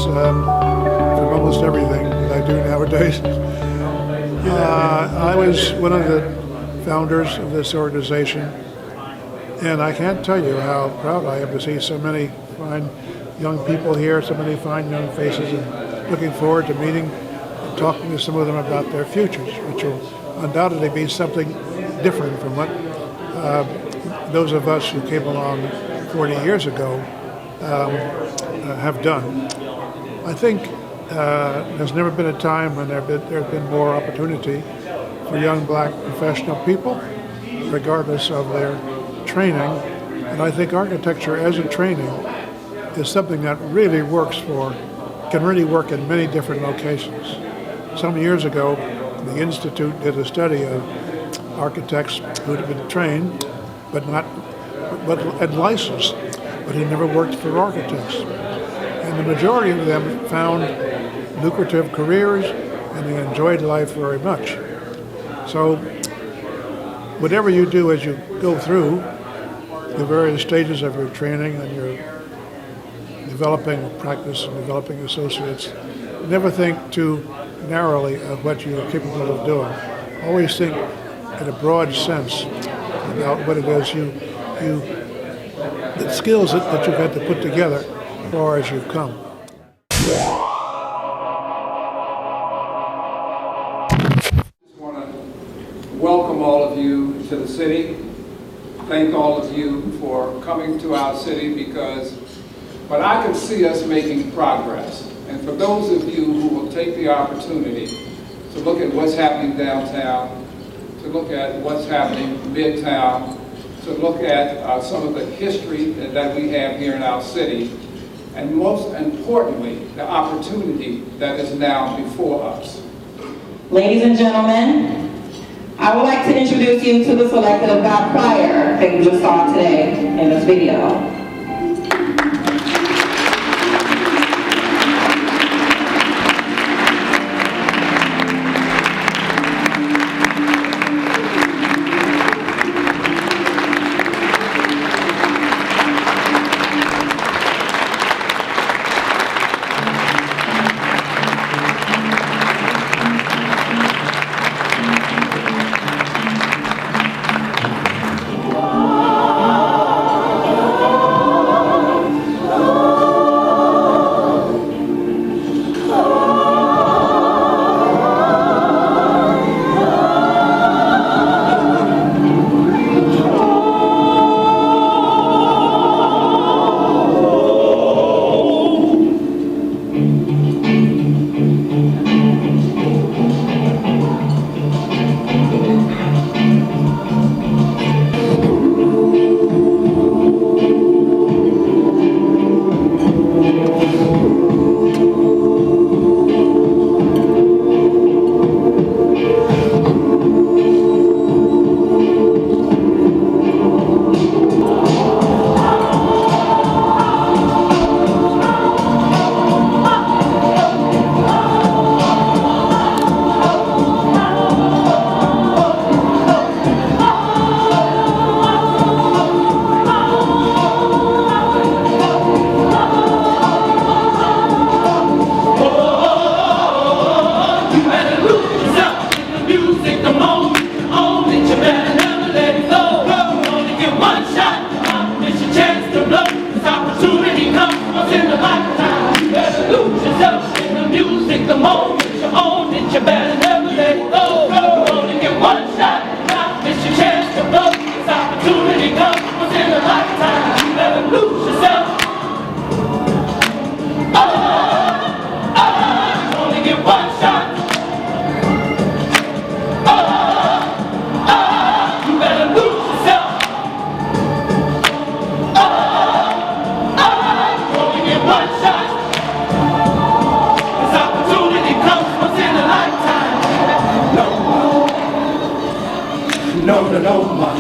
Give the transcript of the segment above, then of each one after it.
From almost everything that I do nowadays. I was one of the founders of this organization, and I can't tell you how proud I am to see so many fine young people here, so many fine young faces, and looking forward to meeting and talking to some of them about their futures, which will undoubtedly be something different from what those of us who came along 40 years ago have done. I think there's never been a time when there's been more opportunity for young black professional people, regardless of their training. And I think architecture as a training is something that really can really work in many different locations. Some years ago, the Institute did a study of architects who had been trained but had licensed, but had never worked for architects. And the majority of them found lucrative careers and they enjoyed life very much. So whatever you do as you go through the various stages of your training and your developing practice and developing associates, never think too narrowly of what you're capable of doing. Always think in a broad sense about what it is the skills that you've had to put together as far as you've come. Welcome all of you to the city. Thank all of you for coming to our city but I can see us making progress. And for those of you who will take the opportunity to look at what's happening downtown, to look at what's happening midtown, to look at some of the history that we have here in our city, and most importantly, the opportunity that is now before us. Ladies and gentlemen, I would like to introduce you to the selected of God choir that you just saw today in this video. This opportunity comes once in a lifetime. NOMA.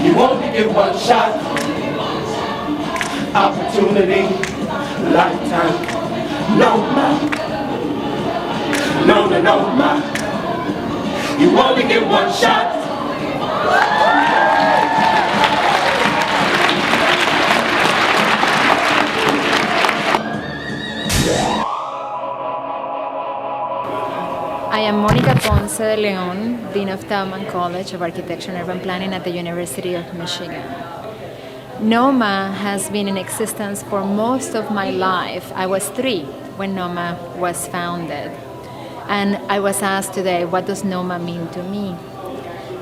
You only get one shot. Opportunity, lifetime. NOMA. NOMA. You only get one shot. I am Monica Ponce de Leon, Dean of Tauman College of Architecture and Urban Planning at the University of Michigan. NOMA has been in existence for most of my life. I was 3 when NOMA was founded. And I was asked today, what does NOMA mean to me?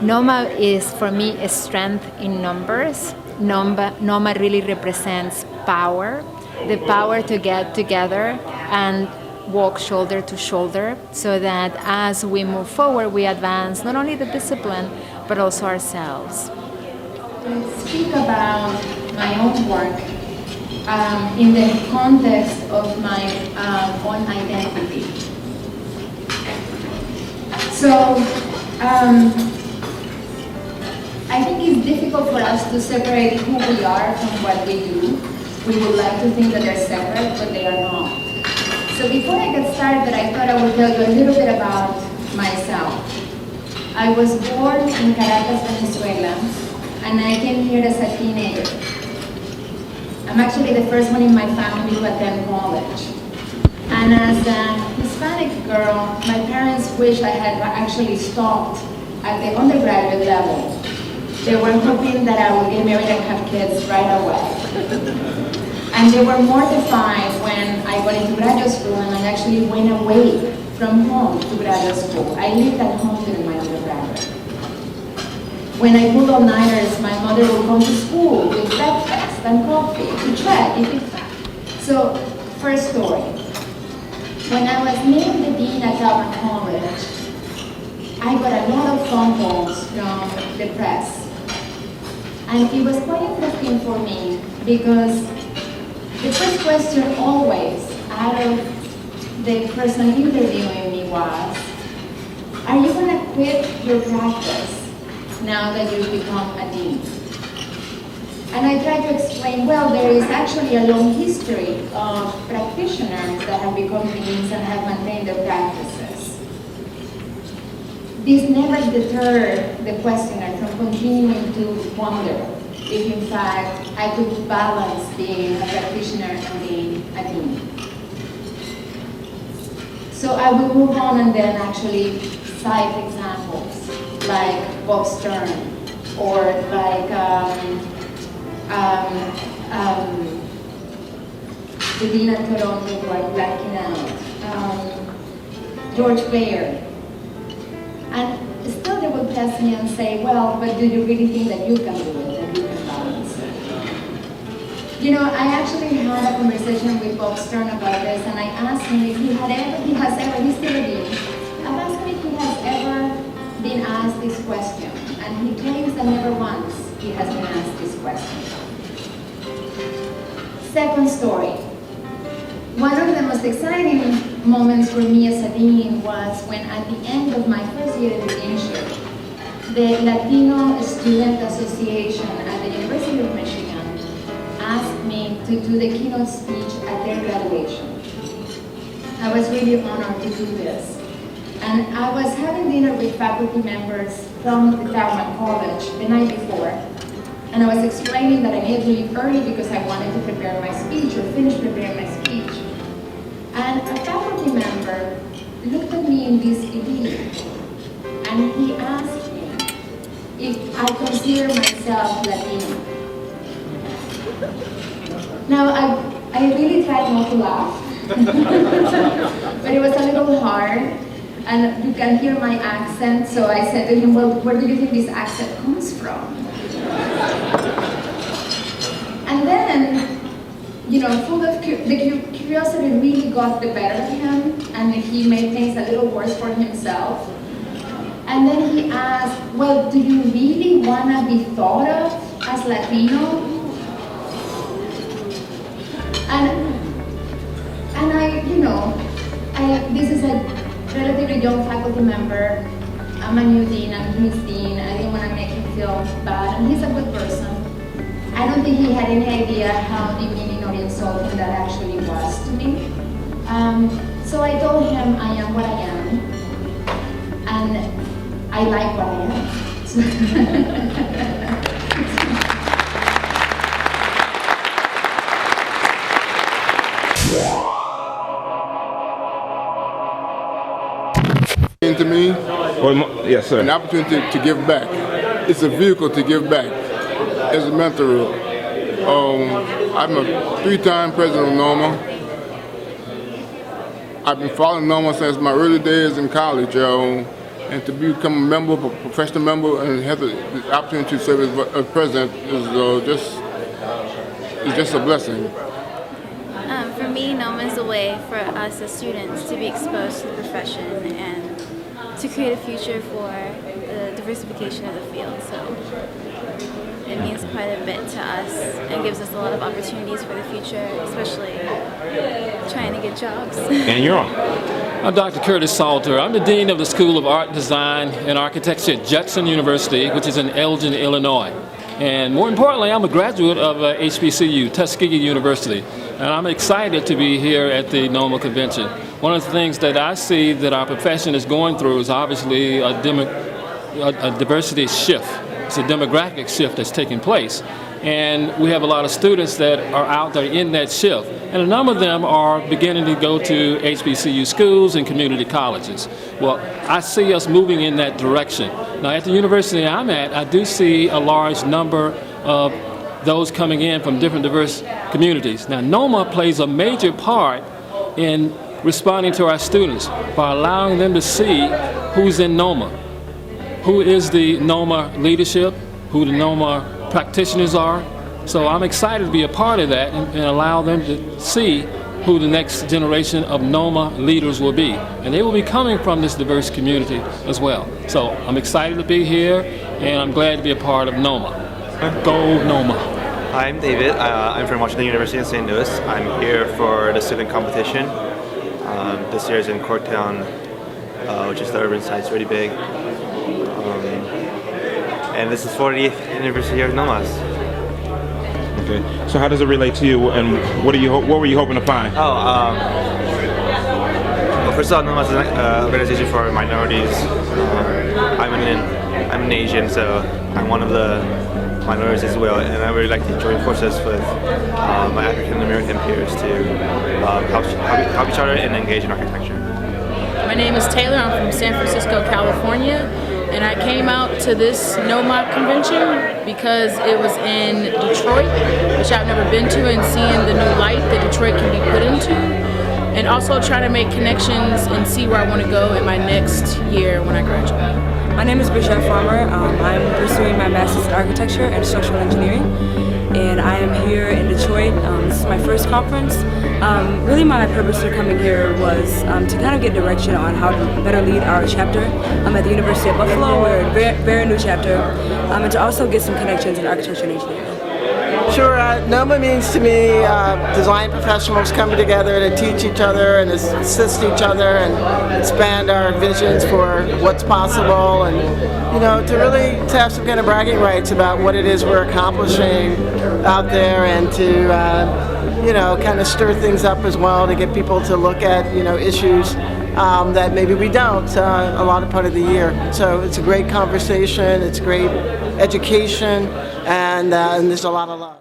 NOMA is, for me, a strength in numbers. NOMA really represents power, the power to get together and walk shoulder to shoulder so that as we move forward, we advance not only the discipline, but also ourselves. To speak about my own work in the context of my own identity. So, I think it's difficult for us to separate who we are from what we do. We would like to think that they're separate, but they are not. So before I get started, I thought I would tell you a little bit about myself. I was born in Caracas, Venezuela, and I came here as a teenager. I'm actually the first one in my family to attend college. And as a Hispanic girl, my parents wish I had actually stopped at the undergraduate level. They were hoping that I would get married and have kids right away. And they were mortified when I got into graduate school and I actually went away from home to graduate school. I lived at home during my undergraduate. When I pulled all-nighters, my mother would come to school with breakfast and coffee to check if it. So, first story. When I was named the dean at Tauman College, I got a lot of phone calls from the press. And it was quite interesting for me because the first question always out of the person interviewing me was, are you going to quit your practice now that you've become a dean? And I tried to explain, well, there is actually a long history of practitioners that have become deans and have maintained their practices. This never deterred the questioner from continuing to wonder if in fact I could balance being a practitioner and being a dean. So I will move on and then actually cite examples like Bob Stern or like the Dean at Toronto who are blacking out, George Bayer. And still they will test me and say, well, but do you really think that you can do it, that you can balance it? You know, I actually had a conversation with Bob Stern about this, and I asked him if he's still a dean. I've asked him if he has ever been asked this question, and he claims that never once he has been asked this question. Second story. One of the most exciting moments for me as a dean was when at the end of my first year in deanship, the Latino Student Association at the University of Michigan asked me to do the keynote speech at their graduation. I was really honored to do this. And I was having dinner with faculty members from the Tauman College the night before, and I was explaining that I needed to leave early because I wanted to prepare my speech or finish preparing my speech. And a faculty member looked at me in disbelief, and he asked me if I consider myself Latino. Now, I really tried not to laugh, but it was a little hard, and you can hear my accent, so I said to him, well, where do you think this accent comes from? And then, you know, full of the curiosity really got the better of him, and he made things a little worse for himself. And then he asked, well, do you really want to be thought of as Latino? And I, you know, this is a relatively young faculty member, I'm a new dean and he's dean. I didn't want to make him feel bad, and he's a good person. I don't think he had any idea how demeaning or insulting that actually was to me. So I told him I am what I am, and I like what I am. To me, Yes, sir. an opportunity to give back. It's a vehicle to give back as a mentor. I'm a 3-time president of NOMA. I've been following NOMA since my early days in college, and to become a member, a professional member, and have the opportunity to serve as president is just a blessing. For me, NOMA is a way for us as students to be exposed to the profession and to create a future for the diversification of the field. So it means quite a bit to us and gives us a lot of opportunities for the future, especially trying to get jobs. And you're on. I'm Dr. Curtis Salter. I'm the Dean of the School of Art, Design, and Architecture at Judson University, which is in Elgin, Illinois. And more importantly, I'm a graduate of HBCU, Tuskegee University. And I'm excited to be here at the NOMA convention. One of the things that I see that our profession is going through is obviously a diversity shift. It's a demographic shift that's taking place. And we have a lot of students that are out there in that shift. And a number of them are beginning to go to HBCU schools and community colleges. Well, I see us moving in that direction. Now, at the university I'm at, I do see a large number of those coming in from different diverse communities. Now, NOMA plays a major part in responding to our students by allowing them to see who's in NOMA, who is the NOMA leadership, who the NOMA practitioners are. So I'm excited to be a part of that and allow them to see who the next generation of NOMA leaders will be. And they will be coming from this diverse community as well. So I'm excited to be here, and I'm glad to be a part of NOMA. Go NOMA. Hi, I'm David. I'm from Washington University in St. Louis. I'm here for the student competition. This year is in Corktown, which is the urban side. It's really big. And this is 40th anniversary of NOMA's. Okay. So how does it relate to you, and what were you hoping to find? Well, first of all, NOMA is an organization for minorities. I'm an Asian, so I'm one of the minorities as well, and I really like to join forces with my African American peers to help each other and engage in architecture. My name is Taylor. I'm from San Francisco, California, and I came out to this NOMA convention because it was in Detroit, which I've never been to, and seeing the new light that Detroit can be put into, and also trying to make connections and see where I want to go in my next year when I graduate. My name is Bridget Farmer. I'm pursuing my Master's in Architecture and Structural Engineering, and I am here in Detroit. This is my first conference. Really my purpose for coming here was to kind of get direction on how to better lead our chapter at the University of Buffalo. We're a very new chapter, and to also get some connections in architecture and engineering. Sure, NOMA means to me design professionals coming together to teach each other and assist each other and expand our visions for what's possible, and to really have some kind of bragging rights about what it is we're accomplishing out there, and to kind of stir things up as well to get people to look at issues that maybe we don't a lot of part of the year. So it's a great conversation, it's great education, and there's a lot of love.